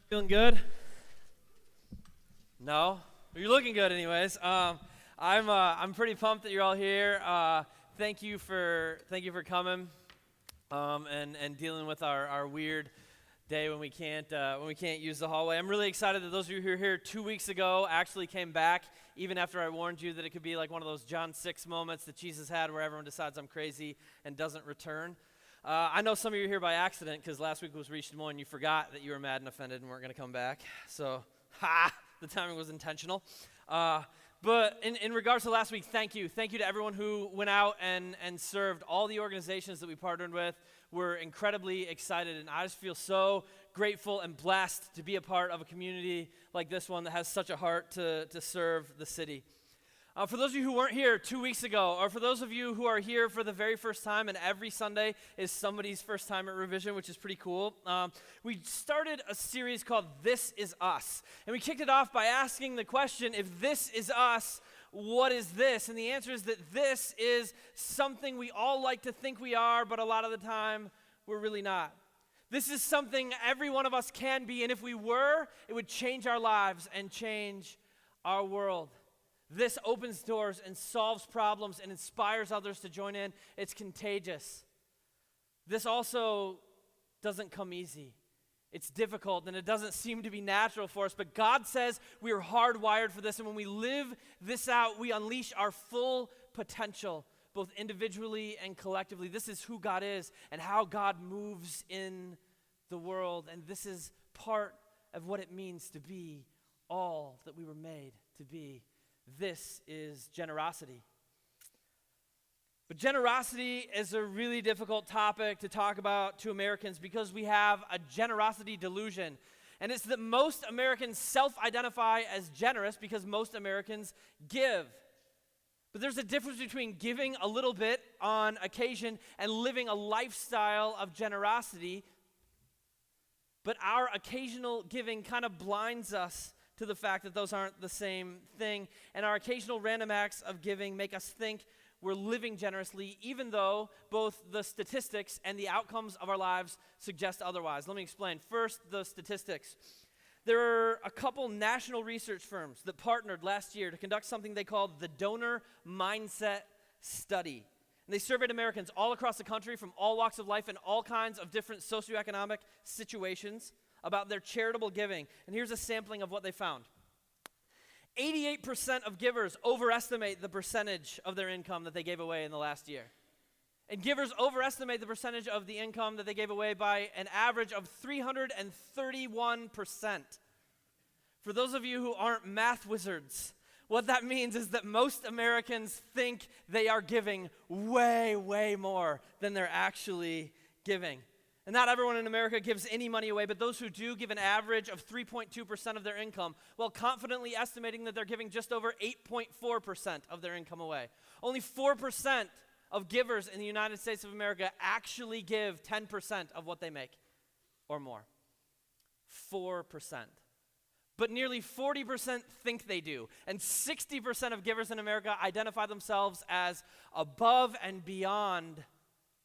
Feeling good? No? You're looking good anyways. I'm pretty pumped that you're all here. Thank you for coming and dealing with our weird day when we can't use the hallway. I'm really excited that those of you who were here 2 weeks ago actually came back, even after I warned you that it could be like one of those John 6 moments that Jesus had where everyone decides I'm crazy and doesn't return. I know some of you are here by accident because last week was Reach Des Moines and you forgot that you were mad and offended and weren't going to come back. So, the timing was intentional. But in regards to last week, thank you. Thank you to everyone who went out and served. All the organizations that we partnered with were incredibly excited, and I just feel so grateful and blessed to be a part of a community like this one that has such a heart to serve the city. For those of you who weren't here 2 weeks ago, or for those of you who are here for the very first time, and every Sunday is somebody's first time at Revision, which is pretty cool, we started a series called This Is Us. And we kicked it off by asking the question, if this is us, what is this? And the answer is that this is something we all like to think we are, but a lot of the time, we're really not. This is something every one of us can be, and if we were, it would change our lives and change our world. This opens doors and solves problems and inspires others to join in. It's contagious. This also doesn't come easy. It's difficult and it doesn't seem to be natural for us, but God says we are hardwired for this, and when we live this out, we unleash our full potential, both individually and collectively. This is who God is and how God moves in the world, and this is part of what it means to be all that we were made to be. This is generosity. But generosity is a really difficult topic to talk about to Americans because we have a generosity delusion. And it's that most Americans self-identify as generous because most Americans give. But there's a difference between giving a little bit on occasion and living a lifestyle of generosity. But our occasional giving kind of blinds us to the fact that those aren't the same thing. And our occasional random acts of giving make us think we're living generously, even though both the statistics and the outcomes of our lives suggest otherwise. Let me explain. First, the statistics. There are a couple national research firms that partnered last year to conduct something they called the Donor Mindset Study. And they surveyed Americans all across the country from all walks of life and all kinds of different socioeconomic situations about their charitable giving. And here's a sampling of what they found. 88% of givers overestimate the percentage of their income that they gave away in the last year. And givers overestimate the percentage of the income that they gave away by an average of 331%. For those of you who aren't math wizards, what that means is that most Americans think they are giving way, way more than they're actually giving. And not everyone in America gives any money away, but those who do give an average of 3.2% of their income, while confidently estimating that they're giving just over 8.4% of their income away. Only 4% of givers in the United States of America actually give 10% of what they make or more. 4%. But nearly 40% think they do. And 60% of givers in America identify themselves as above and beyond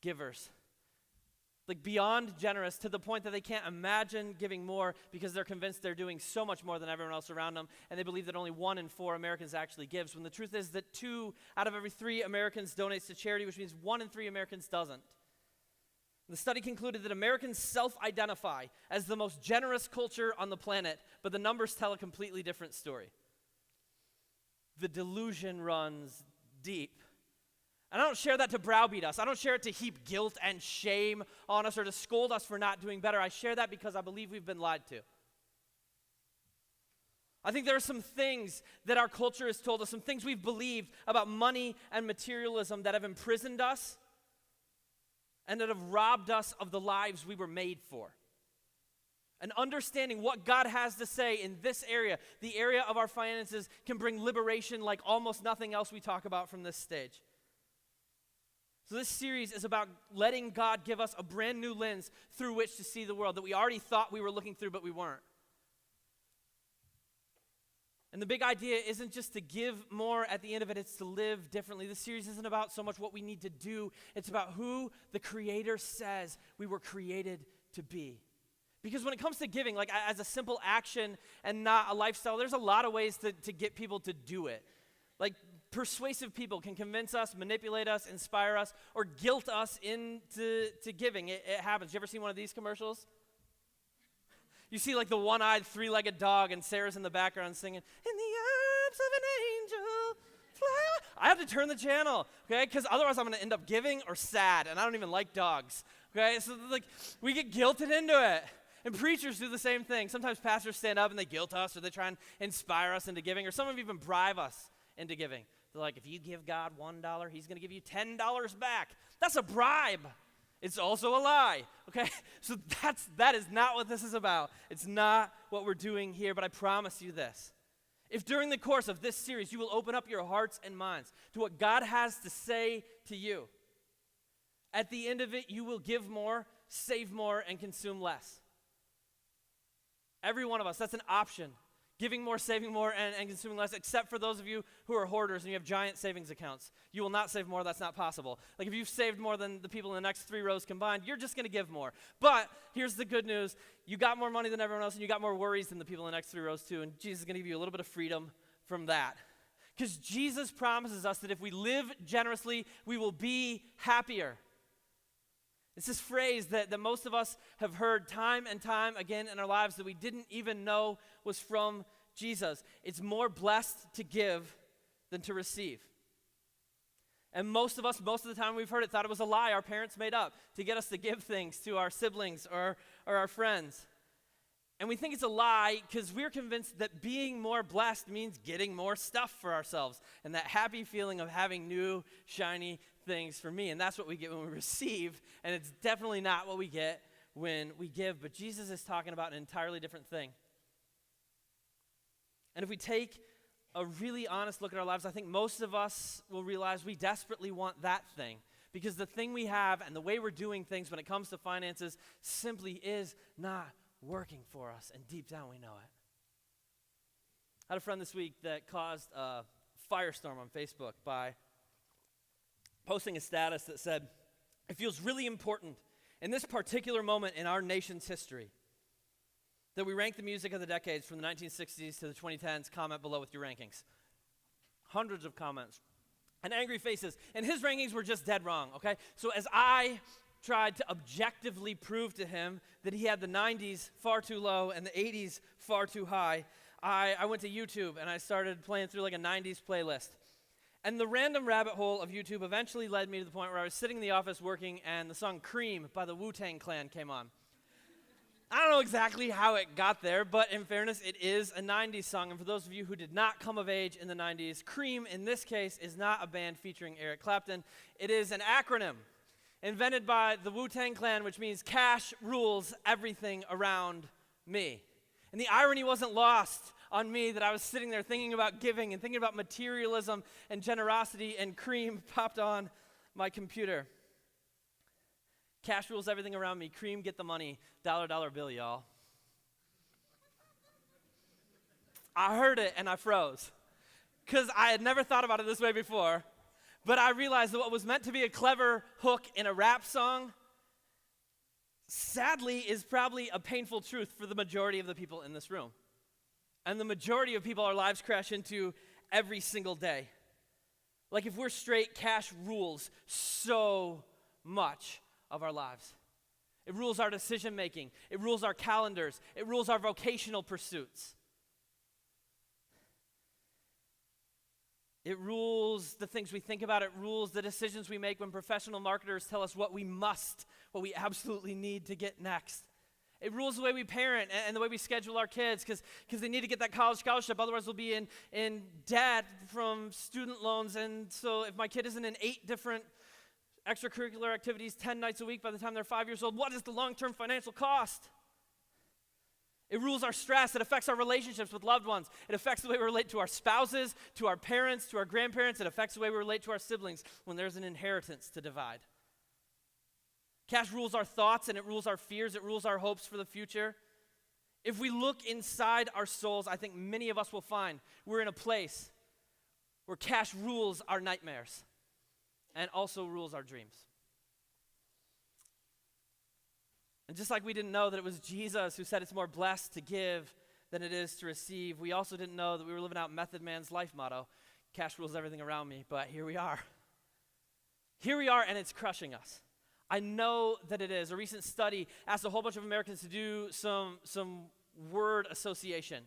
givers. Like beyond generous, to the point that they can't imagine giving more because they're convinced they're doing so much more than everyone else around them, and they believe that only 1 in 4 Americans actually gives, when the truth is that 2 out of every 3 Americans donates to charity, which means 1 in 3 Americans doesn't. The study concluded that Americans self-identify as the most generous culture on the planet, but the numbers tell a completely different story. The delusion runs deep. And I don't share that to browbeat us. I don't share it to heap guilt and shame on us or to scold us for not doing better. I share that because I believe we've been lied to. I think there are some things that our culture has told us, some things we've believed about money and materialism that have imprisoned us and that have robbed us of the lives we were made for. And understanding what God has to say in this area, the area of our finances, can bring liberation like almost nothing else we talk about from this stage. So this series is about letting God give us a brand new lens through which to see the world that we already thought we were looking through, but we weren't. And the big idea isn't just to give more at the end of it, it's to live differently. This series isn't about so much what we need to do, it's about who the Creator says we were created to be. Because when it comes to giving, like as a simple action and not a lifestyle, there's a lot of ways to get people to do it. Like persuasive people can convince us, manipulate us, inspire us, or guilt us into giving. It happens. You ever seen one of these commercials? You see like the one-eyed, three-legged dog, and Sarah's in the background singing, "In the arms of an angel, fly." I have to turn the channel, okay? Because otherwise I'm going to end up giving or sad, and I don't even like dogs, okay? So like we get guilted into it. And preachers do the same thing. Sometimes pastors stand up and they guilt us, or they try and inspire us into giving, or some of them even bribe us into giving. They're like, if you give God $1, he's going to give you $10 back. That's a bribe. It's also a lie, okay? So that is not what this is about. It's not what we're doing here, but I promise you this. If during the course of this series you will open up your hearts and minds to what God has to say to you, at the end of it, you will give more, save more, and consume less. Every one of us, that's an option. Giving more, saving more, and consuming less, except for those of you who are hoarders and you have giant savings accounts. You will not save more, that's not possible. Like if you've saved more than the people in the next 3 rows combined, you're just going to give more. But here's the good news. You got more money than everyone else, and you got more worries than the people in the next 3 rows too, and Jesus is going to give you a little bit of freedom from that. Because Jesus promises us that if we live generously, we will be happier. It's this phrase that most of us have heard time and time again in our lives that we didn't even know was from Jesus. It's more blessed to give than to receive. And most of us, most of the time we've heard it, thought it was a lie our parents made up to get us to give things to our siblings or our friends. And we think it's a lie because we're convinced that being more blessed means getting more stuff for ourselves and that happy feeling of having new, shiny things for me. And that's what we get when we receive, and it's definitely not what we get when we give. But Jesus is talking about an entirely different thing. And if we take a really honest look at our lives, I think most of us will realize we desperately want that thing. Because the thing we have and the way we're doing things when it comes to finances simply is not working for us, and deep down we know it. I had a friend this week that caused a firestorm on Facebook by posting a status that said, "It feels really important in this particular moment in our nation's history that we rank the music of the decades from the 1960s to the 2010s. Comment below with your rankings." Hundreds of comments and angry faces, and his rankings were just dead wrong, okay? So as I tried to objectively prove to him that he had the 90s far too low and the 80s far too high, I went to YouTube and I started playing through like a 90s playlist. And the random rabbit hole of YouTube eventually led me to the point where I was sitting in the office working and the song C.R.E.A.M by the Wu-Tang Clan came on. I don't know exactly how it got there, but in fairness, it is a 90s song. And for those of you who did not come of age in the 90s, C.R.E.A.M in this case is not a band featuring Eric Clapton. It is an acronym invented by the Wu-Tang Clan, which means cash rules everything around me. And the irony wasn't lost on me that I was sitting there thinking about giving and thinking about materialism and generosity, and C.R.E.A.M popped on my computer. Cash rules everything around me. C.R.E.A.M, get the money. Dollar bill, y'all. I heard it and I froze because I had never thought about it this way before. But I realized that what was meant to be a clever hook in a rap song, sadly, is probably a painful truth for the majority of the people in this room. And the majority of people our lives crash into every single day. Like if we're straight, cash rules so much of our lives. It rules our decision making. It rules our calendars. It rules our vocational pursuits. It rules the things we think about. It rules the decisions we make when professional marketers tell us what we what we absolutely need to get next. It rules the way we parent and the way we schedule our kids because they need to get that college scholarship. Otherwise, we'll be in debt from student loans. And so if my kid isn't in 8 different extracurricular activities 10 nights a week by the time they're 5 years old, what is the long-term financial cost? It rules our stress. It affects our relationships with loved ones. It affects the way we relate to our spouses, to our parents, to our grandparents. It affects the way we relate to our siblings when there's an inheritance to divide. Cash rules our thoughts, and it rules our fears. It rules our hopes for the future. If we look inside our souls, I think many of us will find we're in a place where cash rules our nightmares and also rules our dreams. And just like we didn't know that it was Jesus who said it's more blessed to give than it is to receive, we also didn't know that we were living out Method Man's life motto, cash rules everything around me, but here we are. Here we are, and it's crushing us. I know that it is. A recent study asked a whole bunch of Americans to do some word association.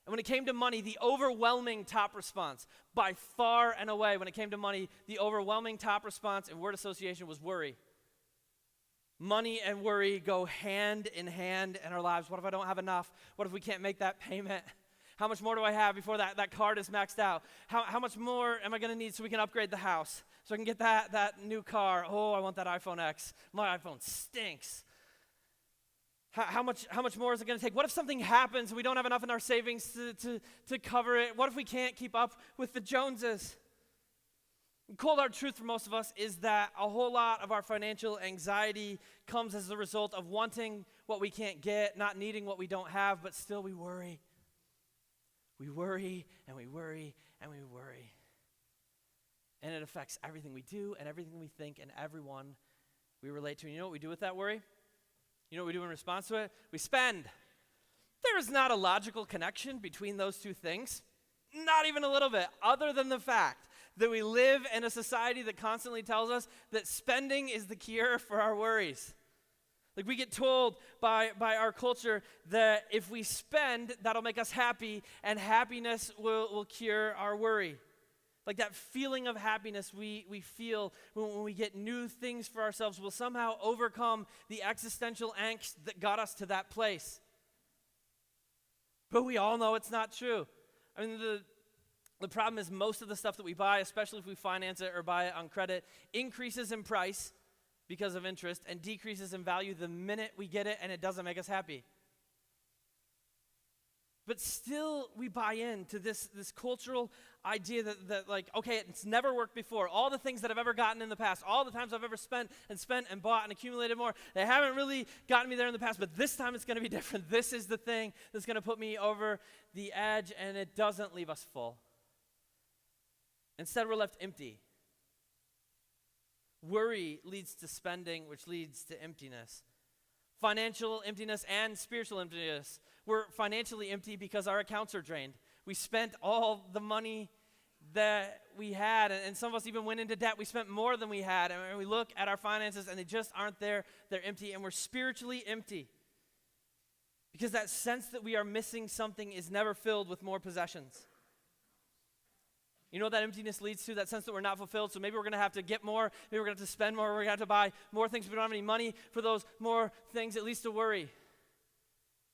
And when it came to money, the overwhelming top response, by far and away, when it came to money, the overwhelming top response in word association was worry. Money and worry go hand in hand in our lives. What if I don't have enough? What if we can't make that payment? How much more do I have before that card is maxed out? How much more am I going to need so we can upgrade the house? So I can get that new car. Oh, I want that iPhone X. My iPhone stinks. How much more is it going to take? What if something happens and we don't have enough in our savings to cover it? What if we can't keep up with the Joneses? Cold hard truth for most of us is that a whole lot of our financial anxiety comes as a result of wanting what we can't get, not needing what we don't have, but still we worry. We worry and we worry and we worry. And it affects everything we do and everything we think and everyone we relate to. And you know what we do with that worry? You know what we do in response to it? We spend. There is not a logical connection between those two things. Not even a little bit, other than the fact that we live in a society that constantly tells us that spending is the cure for our worries. Like we get told by our culture that if we spend, that'll make us happy, and happiness will cure our worry. Like that feeling of happiness we feel when we get new things for ourselves will somehow overcome the existential angst that got us to that place. But we all know it's not true. I mean, the problem is most of the stuff that we buy, especially if we finance it or buy it on credit, increases in price because of interest and decreases in value the minute we get it, and it doesn't make us happy. But still we buy into this cultural idea that like, okay, it's never worked before. All the things that I've ever gotten in the past, all the times I've ever spent and bought and accumulated more, they haven't really gotten me there in the past, but this time it's going to be different. This is the thing that's going to put me over the edge, and it doesn't leave us full. Instead, we're left empty. Worry leads to spending, which leads to emptiness. Financial emptiness and spiritual emptiness. We're financially empty because our accounts are drained. We spent all the money that we had, and some of us even went into debt. We spent more than we had, and we look at our finances, and they just aren't there. They're empty, and we're spiritually empty because that sense that we are missing something is never filled with more possessions. You know what that emptiness leads to? That sense that we're not fulfilled. So maybe we're going to have to get more. Maybe we're going to have to spend more. We're going to have to buy more things. We don't have any money for those more things. It leads to worry.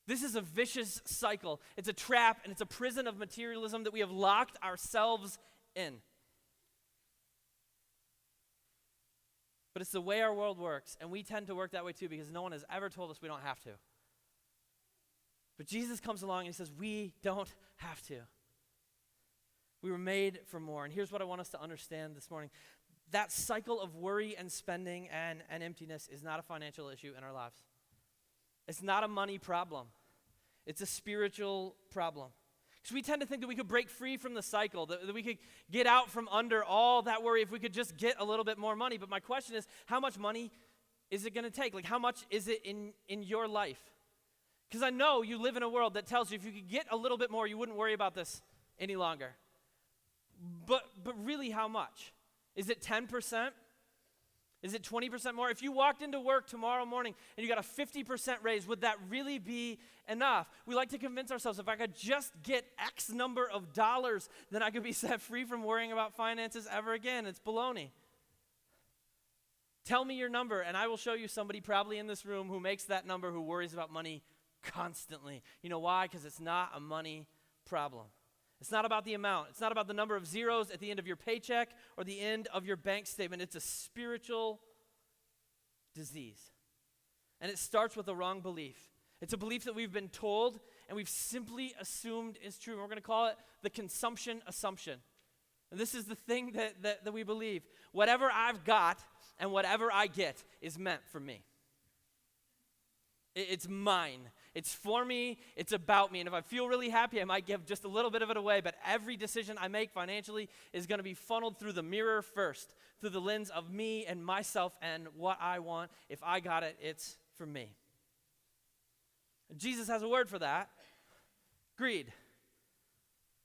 This is a vicious cycle. It's a trap, and it's a prison of materialism that we have locked ourselves in. But it's the way our world works, and we tend to work that way too because no one has ever told us we don't have to. But Jesus comes along and he says, we don't have to. We were made for more. And here's what I want us to understand this morning. That cycle of worry and spending and emptiness is not a financial issue in our lives. It's not a money problem. It's a spiritual problem. Because we tend to think that we could break free from the cycle, that we could get out from under all that worry if we could just get a little bit more money. But my question is, how much money is it going to take? Like, how much is it in your life? Because I know you live in a world that tells you if you could get a little bit more, you wouldn't worry about this any longer. But really, how much? Is it 10%? Is it 20% more? If you walked into work tomorrow morning and you got a 50% raise, would that really be enough? We like to convince ourselves if I could just get X number of dollars, then I could be set free from worrying about finances ever again. It's baloney. Tell me your number, and I will show you somebody probably in this room who makes that number who worries about money constantly. You know why? Because it's not a money problem. It's not about the amount. It's not about the number of zeros at the end of your paycheck or the end of your bank statement. It's a spiritual disease. And it starts with a wrong belief. It's a belief that we've been told and we've simply assumed is true. We're going to call it the consumption assumption. And this is the thing that we believe. Whatever I've got and whatever I get is meant for me. It's mine. It's for me. It's about me. And if I feel really happy, I might give just a little bit of it away. But every decision I make financially is going to be funneled through the mirror first, through the lens of me and myself and what I want. If I got it, it's for me. Jesus has a word for that. Greed.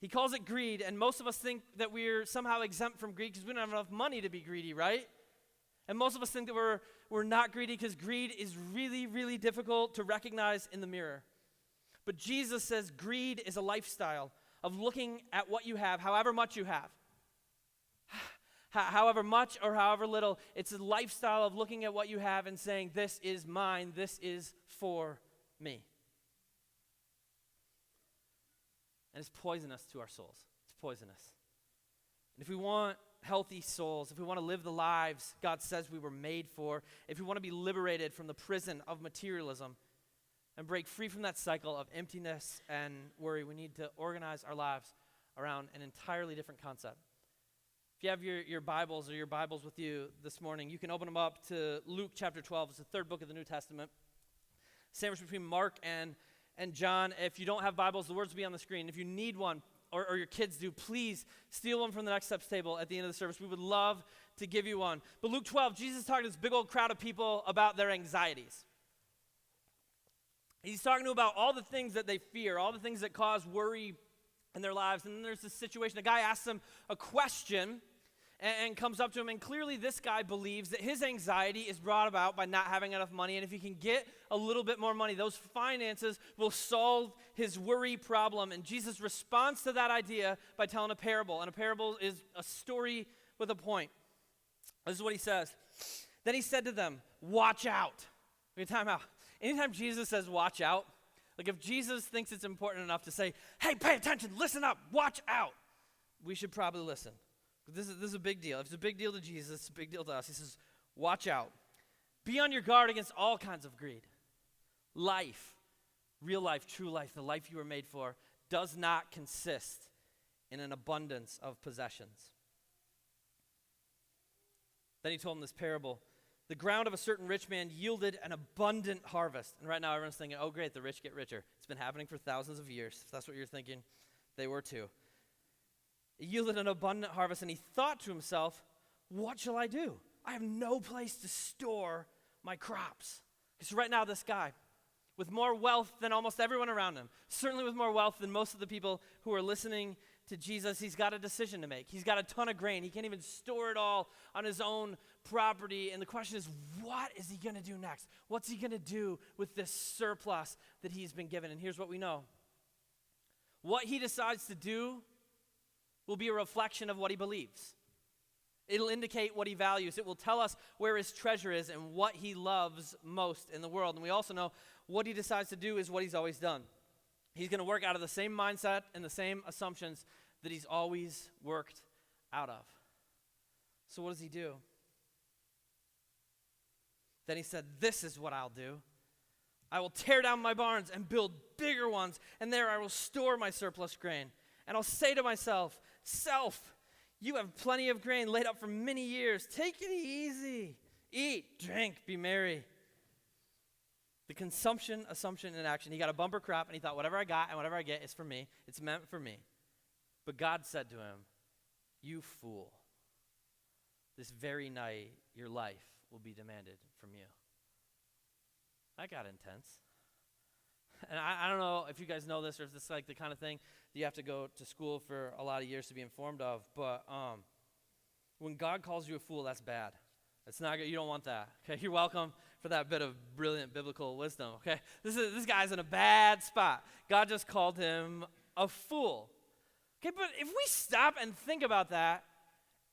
He calls it greed, and most of us think that we're somehow exempt from greed because we don't have enough money to be greedy, right? And most of us think that we're not greedy because greed is really, really difficult to recognize in the mirror. But Jesus says greed is a lifestyle of looking at what you have, however much you have. However much or however little, it's a lifestyle of looking at what you have and saying, this is mine, this is for me. And it's poisonous to our souls. It's poisonous. And if we want healthy souls, if we want to live the lives God says we were made for, if we want to be liberated from the prison of materialism and break free from that cycle of emptiness and worry, we need to organize our lives around an entirely different concept. If you have your Bibles or your Bibles with you this morning, you can open them up to Luke chapter 12. It's the third book of the New Testament. Sandwiched between Mark and John. If you don't have Bibles, the words will be on the screen. If you need one, or your kids do, please steal one from the Next Steps table at the end of the service. We would love to give you one. But Luke 12, Jesus is talking to this big old crowd of people about their anxieties. He's talking to them about all the things that they fear, all the things that cause worry in their lives. And then there's this situation. A guy asks him a question and comes up to him, and clearly this guy believes that his anxiety is brought about by not having enough money, and if he can get a little bit more money, those finances will solve his worry problem. And Jesus responds to that idea by telling a parable, and a parable is a story with a point. This is what he says. Then he said to them, watch out. Let me time out. Anytime Jesus says watch out, like if Jesus thinks it's important enough to say, hey, pay attention, listen up, watch out, we should probably listen. This is a big deal. If it's a big deal to Jesus, it's a big deal to us. He says, watch out. Be on your guard against all kinds of greed. Life, real life, true life, the life you were made for, does not consist in an abundance of possessions. Then he told him this parable. The ground of a certain rich man yielded an abundant harvest. And right now everyone's thinking, oh great, the rich get richer. It's been happening for thousands of years. If that's what you're thinking, they were too. It yielded an abundant harvest, and he thought to himself, what shall I do? I have no place to store my crops. Because right now this guy, with more wealth than almost everyone around him, certainly with more wealth than most of the people who are listening to Jesus, he's got a decision to make. He's got a ton of grain. He can't even store it all on his own property. And the question is, what is he going to do next? What's he going to do with this surplus that he's been given? And here's what we know. What he decides to do will be a reflection of what he believes. It'll indicate what he values. It will tell us where his treasure is and what he loves most in the world. And we also know what he decides to do is what he's always done. He's going to work out of the same mindset and the same assumptions that he's always worked out of. So what does he do? Then he said, this is what I'll do. I will tear down my barns and build bigger ones, and there I will store my surplus grain. And I'll say to myself, self, you have plenty of grain laid up for many years. Take it easy. Eat, drink, be merry. The consumption, assumption, and action. He got a bumper crop, and he thought, whatever I got and whatever I get is for me. It's meant for me. But God said to him, you fool. This very night, your life will be demanded from you. That got intense. And I don't know if you guys know this or if this is like the kind of thing that you have to go to school for a lot of years to be informed of, but when God calls you a fool, that's bad. It's not good. You don't want that. Okay, you're welcome for that bit of brilliant biblical wisdom. Okay, this guy's in a bad spot. God just called him a fool. Okay, but if we stop and think about that,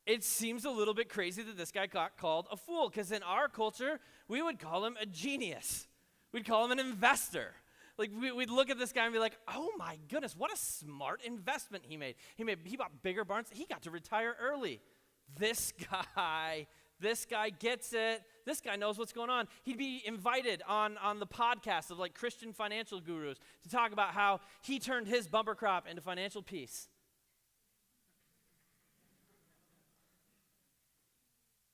it seems a little bit crazy that this guy got called a fool, because in our culture, we would call him a genius. We'd call him an investor. Like, we'd look at this guy and be like, oh my goodness, what a smart investment he made. He bought bigger barns. He got to retire early. This guy gets it. This guy knows what's going on. He'd be invited on the podcast of like Christian financial gurus to talk about how he turned his bumper crop into financial peace.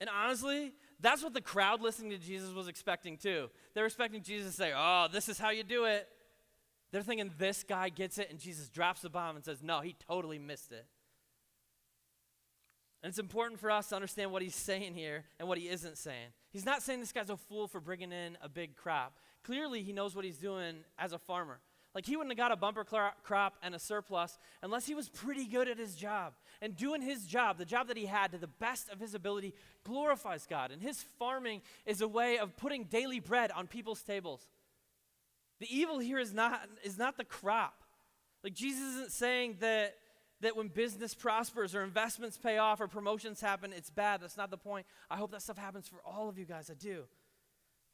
And honestly, that's what the crowd listening to Jesus was expecting too. They were expecting Jesus to say, oh, this is how you do it. They're thinking this guy gets it, and Jesus drops the bomb and says, no, he totally missed it. And it's important for us to understand what he's saying here and what he isn't saying. He's not saying this guy's a fool for bringing in a big crop. Clearly, he knows what he's doing as a farmer. Like, he wouldn't have got a bumper crop and a surplus unless he was pretty good at his job. And doing his job, the job that he had to the best of his ability, glorifies God. And his farming is a way of putting daily bread on people's tables. The evil here is not the crop. Like, Jesus isn't saying that when business prospers or investments pay off or promotions happen, it's bad. That's not the point. I hope that stuff happens for all of you guys. I do.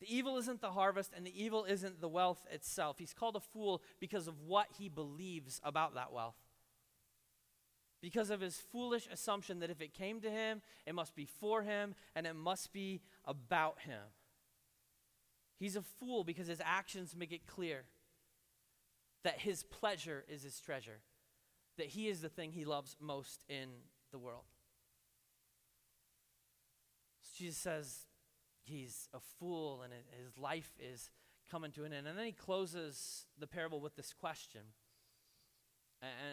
The evil isn't the harvest, and the evil isn't the wealth itself. He's called a fool because of what he believes about that wealth. Because of his foolish assumption that if it came to him, it must be for him, and it must be about him. He's a fool because his actions make it clear that his pleasure is his treasure, that he is the thing he loves most in the world. So Jesus says, he's a fool and his life is coming to an end. And then he closes the parable with this question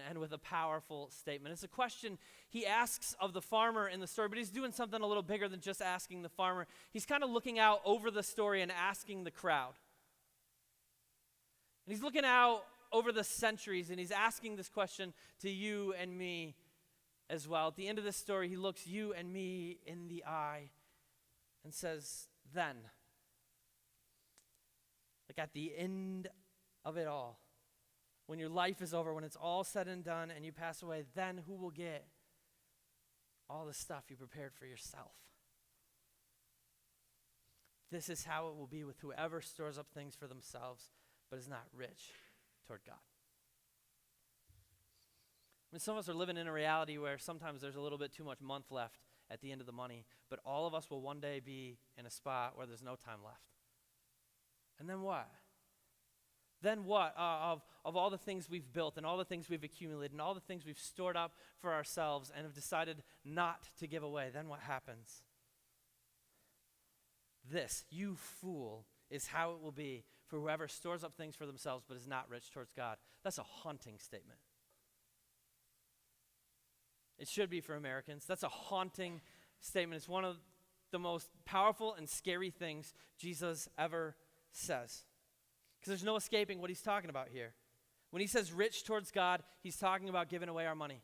and with a powerful statement. It's a question he asks of the farmer in the story, but he's doing something a little bigger than just asking the farmer. He's kind of looking out over the story and asking the crowd. And he's looking out over the centuries and he's asking this question to you and me as well. At the end of this story, he looks you and me in the eye and says, then, like at the end of it all, when your life is over, when it's all said and done and you pass away, then who will get all the stuff you prepared for yourself? This is how it will be with whoever stores up things for themselves but is not rich toward God. I mean, some of us are living in a reality where sometimes there's a little bit too much month left at the end of the money, but all of us will one day be in a spot where there's no time left. And then what? Then what of all the things we've built and all the things we've accumulated and all the things we've stored up for ourselves and have decided not to give away? Then what happens? This, you fool, is how it will be for whoever stores up things for themselves but is not rich towards God. That's a haunting statement. It should be for Americans. That's a haunting statement. It's one of the most powerful and scary things Jesus ever says. Because there's no escaping what he's talking about here. When he says rich towards God, he's talking about giving away our money.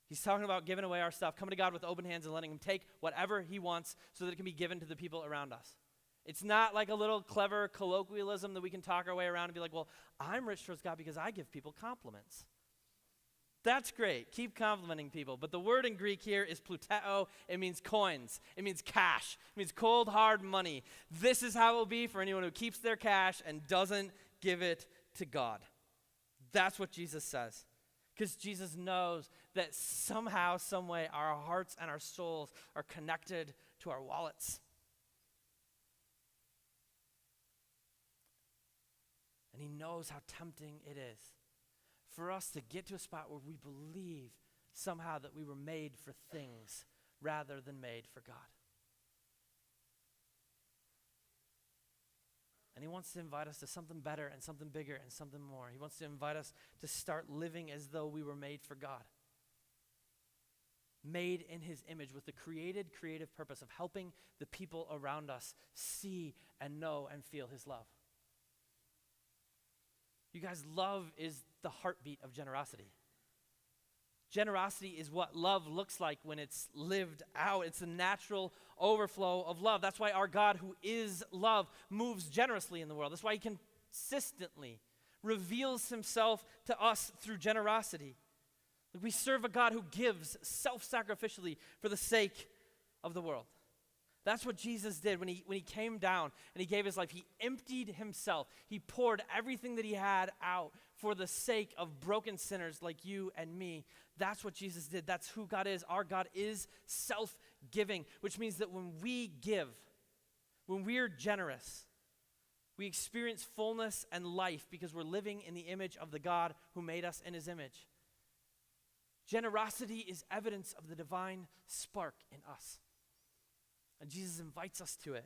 He's talking about giving away our stuff, coming to God with open hands and letting him take whatever he wants so that it can be given to the people around us. It's not like a little clever colloquialism that we can talk our way around and be like, well, I'm rich towards God because I give people compliments. That's great. Keep complimenting people. But the word in Greek here is pluteo. It means coins. It means cash. It means cold, hard money. This is how it will be for anyone who keeps their cash and doesn't give it to God. That's what Jesus says. Because Jesus knows that somehow, some way, our hearts and our souls are connected to our wallets. And he knows how tempting it is for us to get to a spot where we believe somehow that we were made for things rather than made for God. And he wants to invite us to something better and something bigger and something more. He wants to invite us to start living as though we were made for God. Made in his image with the creative purpose of helping the people around us see and know and feel his love. You guys, love is the heartbeat of generosity. Generosity is what love looks like when it's lived out. It's a natural overflow of love. That's why our God, who is love, moves generously in the world. That's why he consistently reveals himself to us through generosity. We serve a God who gives self-sacrificially for the sake of the world. That's what Jesus did when he came down and he gave his life. He emptied himself. He poured everything that he had out for the sake of broken sinners like you and me. That's what Jesus did. That's who God is. Our God is self-giving, which means that when we give, when we're generous, we experience fullness and life because we're living in the image of the God who made us in his image. Generosity is evidence of the divine spark in us. And Jesus invites us to it.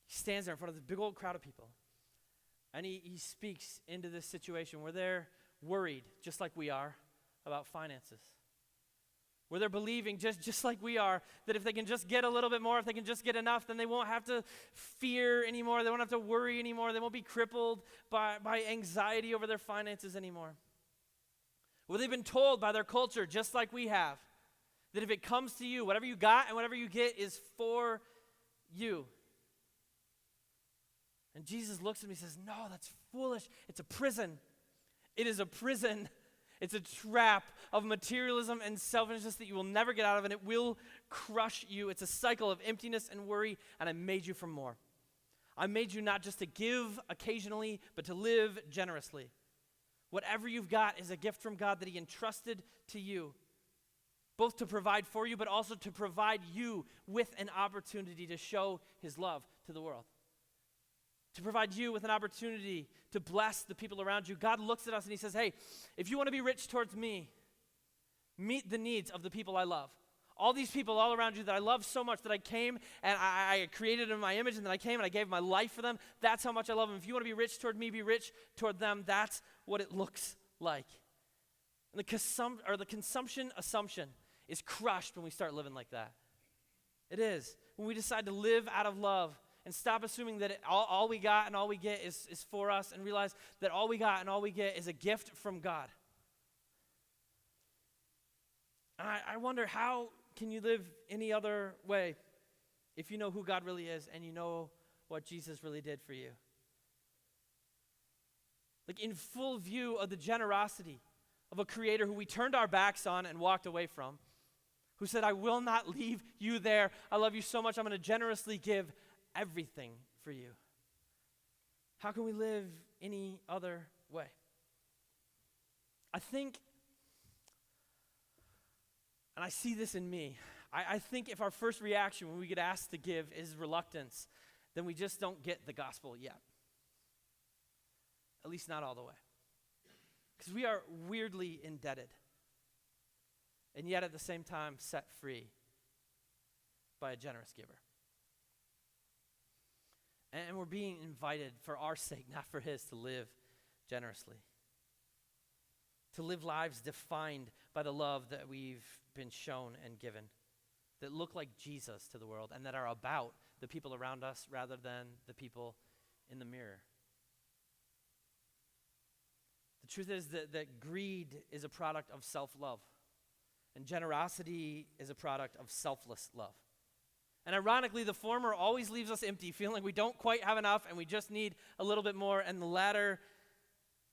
He stands there in front of this big old crowd of people. And he speaks into this situation where they're worried, just like we are, about finances. where they're believing just like we are, that if they can just get a little bit more, if they can just get enough, then they won't have to fear anymore. They won't have to worry anymore. They won't be crippled by anxiety over their finances anymore. Where they've been told by their culture, just like we have, that if it comes to you, whatever you got and whatever you get is for you. And Jesus looks at me and says, no, that's foolish. It's a prison. It is a prison. It's a trap of materialism and selfishness that you will never get out of, and it will crush you. It's a cycle of emptiness and worry, and I made you for more. I made you not just to give occasionally, but to live generously. Whatever you've got is a gift from God that he entrusted to you, both to provide for you, but also to provide you with an opportunity to show his love to the world. To provide you with an opportunity to bless the people around you. God looks at us and he says, hey, if you want to be rich towards me, meet the needs of the people I love. All these people all around you that I love so much that I came and I created them in my image, and then I came and I gave my life for them. That's how much I love them. If you want to be rich toward me, be rich toward them. That's what it looks like. And the consumption assumption is crushed when we start living like that. It is. When we decide to live out of love and stop assuming that all we got and all we get is for us, and realize that all we got and all we get is a gift from God. And I wonder, how can you live any other way if you know who God really is and you know what Jesus really did for you? Like, in full view of the generosity of a creator who we turned our backs on and walked away from, who said, I will not leave you there. I love you so much, I'm going to generously give everything for you. How can we live any other way? I think, and I see this in me, I think if our first reaction when we get asked to give is reluctance, then we just don't get the gospel yet. At least not all the way. Because we are weirdly indebted, and yet at the same time set free by a generous giver. And we're being invited for our sake, not for his, to live generously. To live lives defined by the love that we've been shown and given, that look like Jesus to the world, and that are about the people around us rather than the people in the mirror. The truth is that greed is a product of self-love, and generosity is a product of selfless love. And ironically, the former always leaves us empty, feeling like we don't quite have enough and we just need a little bit more, and the latter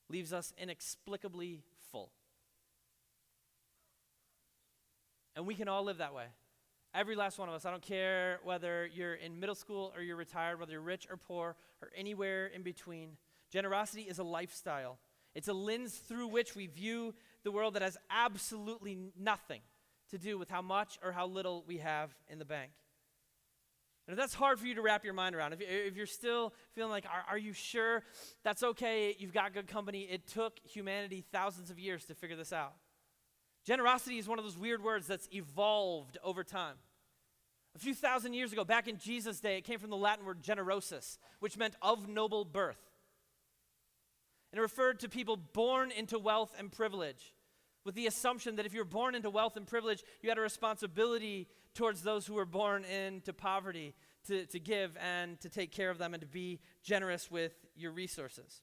leaves us inexplicably full. And we can all live that way. Every last one of us. I don't care whether you're in middle school or you're retired, whether you're rich or poor or anywhere in between. Generosity is a lifestyle. It's a lens through which we view the world that has absolutely nothing to do with how much or how little we have in the bank. And if that's hard for you to wrap your mind around, if you're still feeling like, are you sure? That's okay, you've got good company. It took humanity thousands of years to figure this out. Generosity is one of those weird words that's evolved over time. A few thousand years ago, back in Jesus' day, it came from the Latin word generosus, which meant of noble birth. And it referred to people born into wealth and privilege, with the assumption that if you're born into wealth and privilege, you had a responsibility towards those who were born into poverty to give and to take care of them and to be generous with your resources.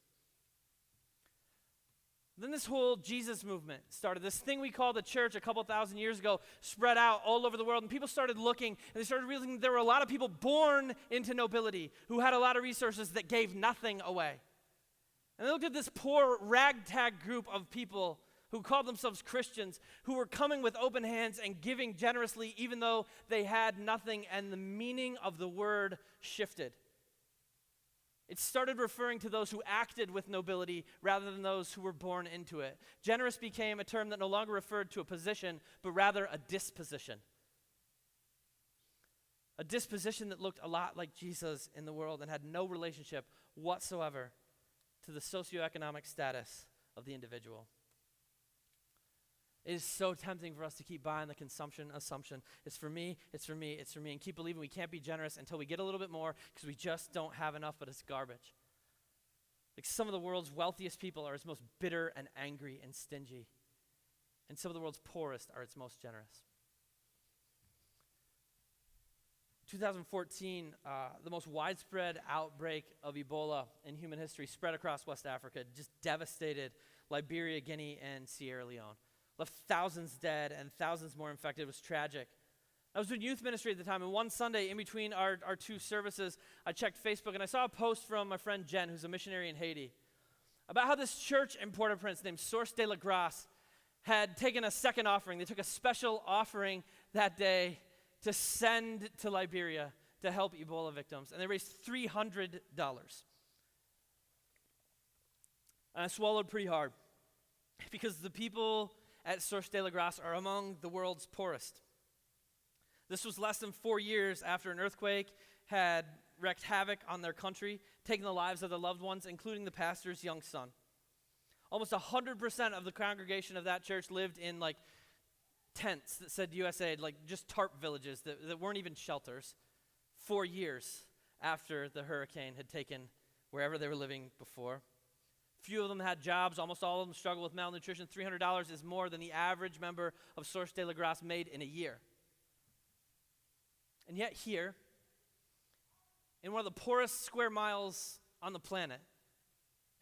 Then this whole Jesus movement started. This thing we call the church a couple thousand years ago spread out all over the world, and people started looking, and they started realizing there were a lot of people born into nobility who had a lot of resources that gave nothing away. And they looked at this poor ragtag group of people who called themselves Christians, who were coming with open hands and giving generously even though they had nothing, and the meaning of the word shifted. It started referring to those who acted with nobility rather than those who were born into it. Generous became a term that no longer referred to a position, but rather a disposition. A disposition that looked a lot like Jesus in the world and had no relationship whatsoever to the socioeconomic status of the individual. It is so tempting for us to keep buying the consumption assumption. It's for me, it's for me, it's for me, and keep believing we can't be generous until we get a little bit more because we just don't have enough, but it's garbage. Like, some of the world's wealthiest people are its most bitter and angry and stingy. And some of the world's poorest are its most generous. 2014, the most widespread outbreak of Ebola in human history spread across West Africa, just devastated Liberia, Guinea, and Sierra Leone. Left thousands dead and thousands more infected. It was tragic. I was doing youth ministry at the time, and one Sunday in between our two services, I checked Facebook, and I saw a post from my friend Jen, who's a missionary in Haiti, about how this church in Port-au-Prince named Source de la Grace had taken a second offering. They took a special offering that day to send to Liberia to help Ebola victims, and they raised $300. And I swallowed pretty hard because the people at Source de la Grace are among the world's poorest. This was less than 4 years after an earthquake had wreaked havoc on their country, taking the lives of their loved ones, including the pastor's young son. Almost 100% of the congregation of that church lived in tents that said USAID, just tarp villages that weren't even shelters, 4 years after the hurricane had taken wherever they were living before. Few of them had jobs. Almost all of them struggled with malnutrition. $300 is more than the average member of Source de la Grace made in a year. And yet here, in one of the poorest square miles on the planet,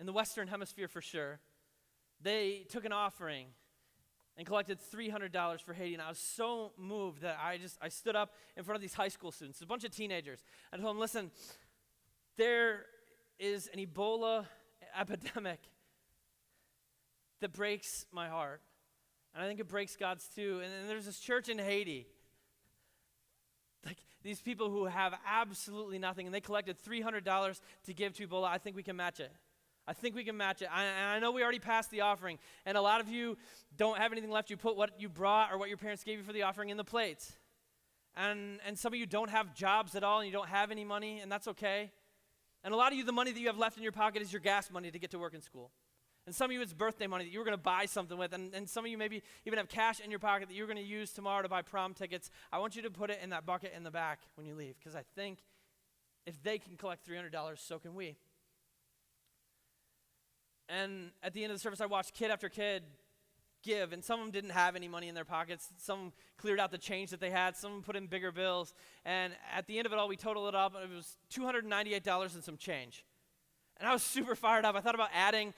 in the Western Hemisphere for sure, they took an offering and collected $300 for Haiti. And I was so moved that I stood up in front of these high school students, a bunch of teenagers, and told them, listen, there is an Ebola epidemic that breaks my heart. And I think it breaks God's too. And there's this church in Haiti, these people who have absolutely nothing, and they collected $300 to give to Ebola. I think we can match it. I think we can match it. I know we already passed the offering, and a lot of you don't have anything left. You put what you brought or what your parents gave you for the offering in the plates. And some of you don't have jobs at all, and you don't have any money, and that's okay. And a lot of you, the money that you have left in your pocket is your gas money to get to work in school. And some of you, it's birthday money that you were going to buy something with. And some of you maybe even have cash in your pocket that you're going to use tomorrow to buy prom tickets. I want you to put it in that bucket in the back when you leave, because I think if they can collect $300, so can we. And at the end of the service, I watched kid after kid give, and some of them didn't have any money in their pockets. Some cleared out the change that they had. Some put in bigger bills. And at the end of it all, we totaled it up, and it was $298 and some change. And I was super fired up. I thought about adding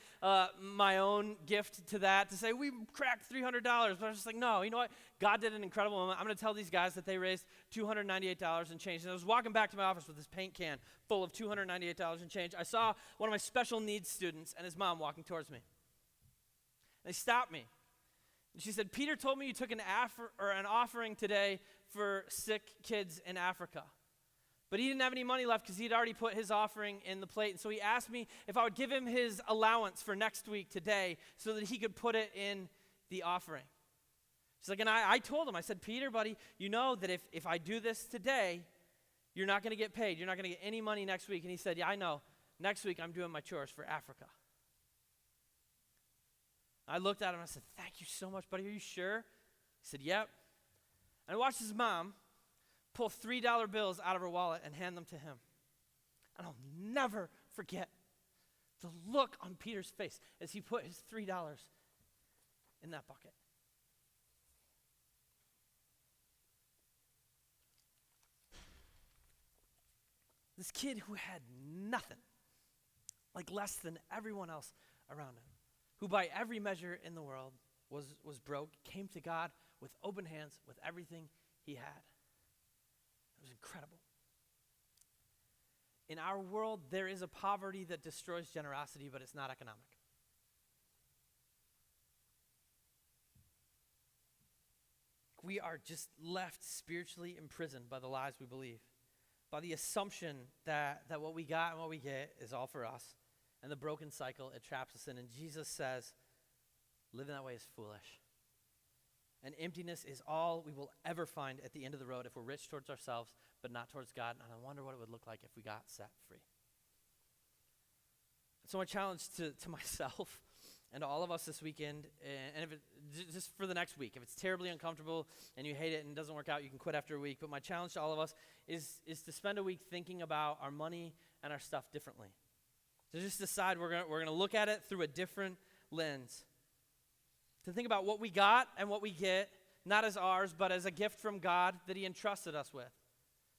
my own gift to that to say, we cracked $300. But I was just like, no, you know what? God did an incredible moment. I'm going to tell these guys that they raised $298 and change. And I was walking back to my office with this paint can full of $298 and change. I saw one of my special needs students and his mom walking towards me. They stopped me. And she said, Peter told me you took an offering today for sick kids in Africa. But he didn't have any money left because he'd already put his offering in the plate. And so he asked me if I would give him his allowance for next week today so that he could put it in the offering. She's like, and I told him, I said, Peter, buddy, you know that if I do this today, you're not going to get paid. You're not going to get any money next week. And he said, yeah, I know. Next week I'm doing my chores for Africa. I looked at him and I said, thank you so much, buddy. Are you sure? He said, yep. And I watched his mom pull $3 bills out of her wallet and hand them to him. And I'll never forget the look on Peter's face as he put his $3 in that bucket. This kid who had nothing, less than everyone else around him, who by every measure in the world was broke, came to God with open hands, with everything he had. It was incredible. In our world, there is a poverty that destroys generosity, but it's not economic. We are just left spiritually imprisoned by the lies we believe, by the assumption that what we got and what we get is all for us, and the broken cycle it traps us in. And Jesus says, living that way is foolish. And emptiness is all we will ever find at the end of the road if we're rich towards ourselves, but not towards God. And I wonder what it would look like if we got set free. So my challenge to myself and to all of us this weekend, and if it, just for the next week, if it's terribly uncomfortable and you hate it and it doesn't work out, you can quit after a week. But my challenge to all of us is to spend a week thinking about our money and our stuff differently. To just decide we're gonna look at it through a different lens. To think about what we got and what we get, not as ours, but as a gift from God that he entrusted us with.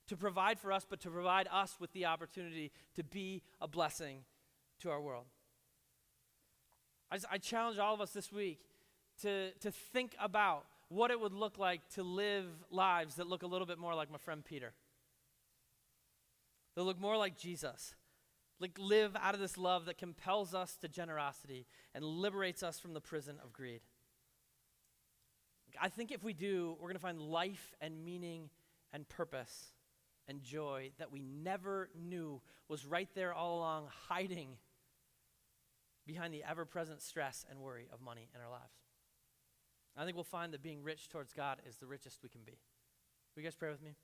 to provide for us, but to provide us with the opportunity to be a blessing to our world. I challenge all of us this week to think about what it would look like to live lives that look a little bit more like my friend Peter. That look more like Jesus. Like live out of this love that compels us to generosity and liberates us from the prison of greed. I think if we do, we're going to find life and meaning and purpose and joy that we never knew was right there all along, hiding behind the ever-present stress and worry of money in our lives. I think we'll find that being rich towards God is the richest we can be. Will you guys pray with me?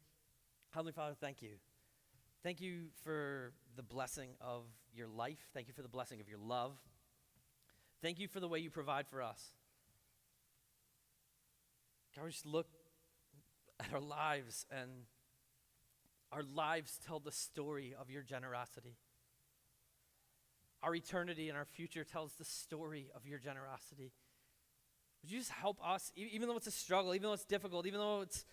Heavenly Father, thank you. Thank you for the blessing of your life. Thank you for the blessing of your love. Thank you for the way you provide for us. God, we just look at our lives, and our lives tell the story of your generosity. Our eternity and our future tells the story of your generosity. Would you just help us, even though it's a struggle, even though it's difficult, even though it's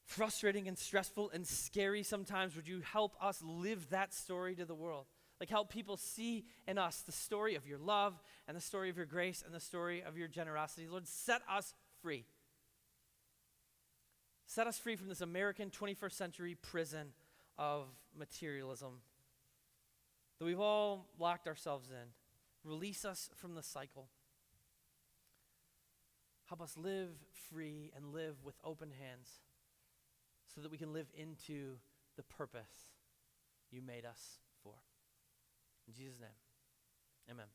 frustrating and stressful and scary sometimes, would you help us live that story to the world? Like help people see in us the story of your love and the story of your grace and the story of your generosity. Lord, set us free. Set us free from this American 21st century prison of materialism that we've all locked ourselves in. Release us from the cycle. Help us live free and live with open hands so that we can live into the purpose you made us for. In Jesus' name, amen.